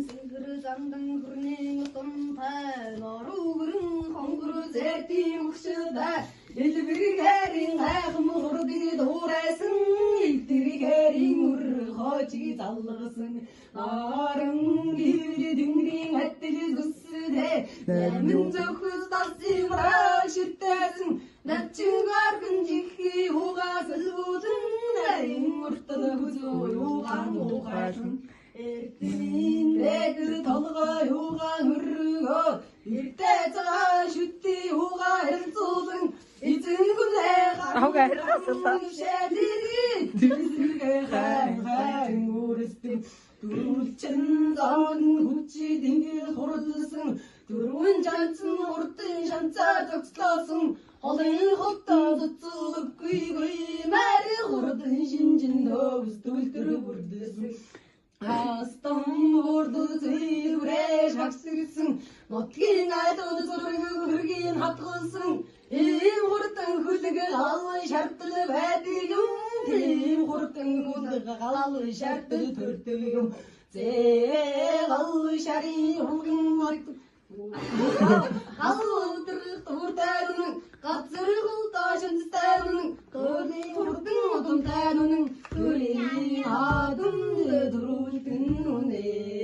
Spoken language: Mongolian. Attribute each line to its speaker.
Speaker 1: Сингэрзандан хүрнийн утамтай норуугрын хонгор зэрти мөхшөдэ элбэргэрийн хайхам хурдыг дуурайсан илтгэрийн үр хоочиг залгасан наран гэрээ дэнгэрийн хаттил зүсдэ намын зөвхөс тасимраа ширтээсэн начингаар гинжихи угаас лүүдэн нарийн уртад хүзөө юугаан ухаасан эртний дэдэр толгой юугаа хөргөө эртээ цаа шүтти юугаа хэрцүүлэн эзэн хүлээ гаргасан шалири тэргээ хай нүрэстэн дөрвөлчин зам хүчи дэнгэр хурдсан дөрвөн жанцсан хурдын шанцаа зогслоосон холын хотоо цуцулгүй мари хурдын шинжин дөөс түлтэр бүрдсэн Астам урд зэврээ шагсгсэн нутгийн айдууд зургийн хатгалсан ийм хурдан хүлэг алын шартал байдаг юм тийм хурдан хүлэг алын шартал төрдөг юм зээ алын шари хөнгөн март алуудэр туртайнын газрын таашинтайнын көлийн хурдан удамтайнын көлийн адын дөрүүлтэн үнэ